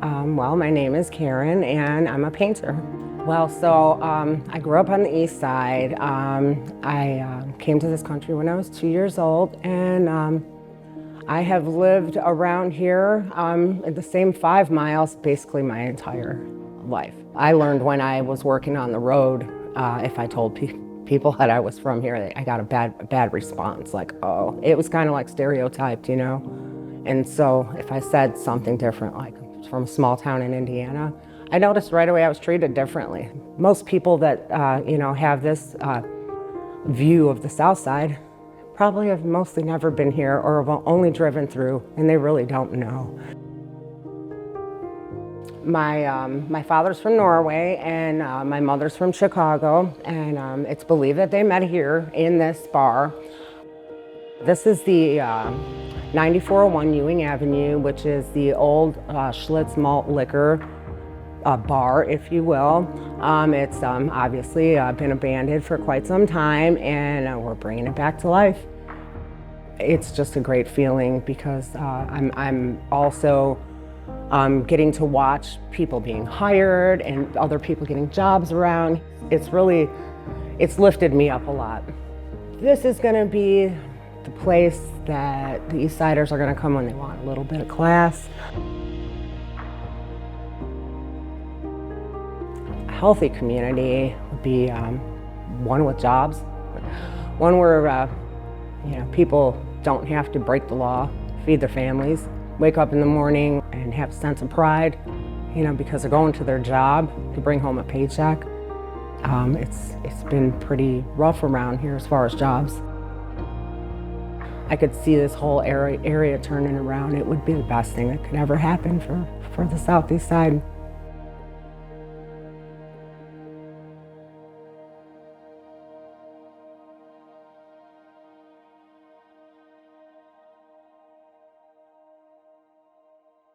Well, my name is Karen and I'm a painter. Well, so I grew up on the east side. I came to this country when I was 2 years old, and I have lived around here in the same 5 miles basically my entire life. I learned when I was working on the road, if I told people that I was from here, I got a bad response, like, oh, it was kind of like stereotyped, you know? And so if I said something different, like from a small town in Indiana, I noticed right away I was treated differently. Most people that, have this view of the South Side probably have mostly never been here or have only driven through, and they really don't know. My father's from Norway and my mother's from Chicago, and it's believed that they met here in this bar. This is the 9401 Ewing Avenue, which is the old Schlitz malt liquor bar, if you will. It's obviously been abandoned for quite some time, and we're bringing it back to life. It's just a great feeling because I'm also getting to watch people being hired and other people getting jobs around. It's lifted me up a lot. This is going to be the place that the East Siders are going to come when they want a little bit of class. A healthy community would be one with jobs, one where people don't have to break the law, feed their families, wake up in the morning and have a sense of pride, because they're going to their job to bring home a paycheck. It's been pretty rough around here as far as jobs. I could see this whole area turning around. It would be the best thing that could ever happen for the Southeast Side.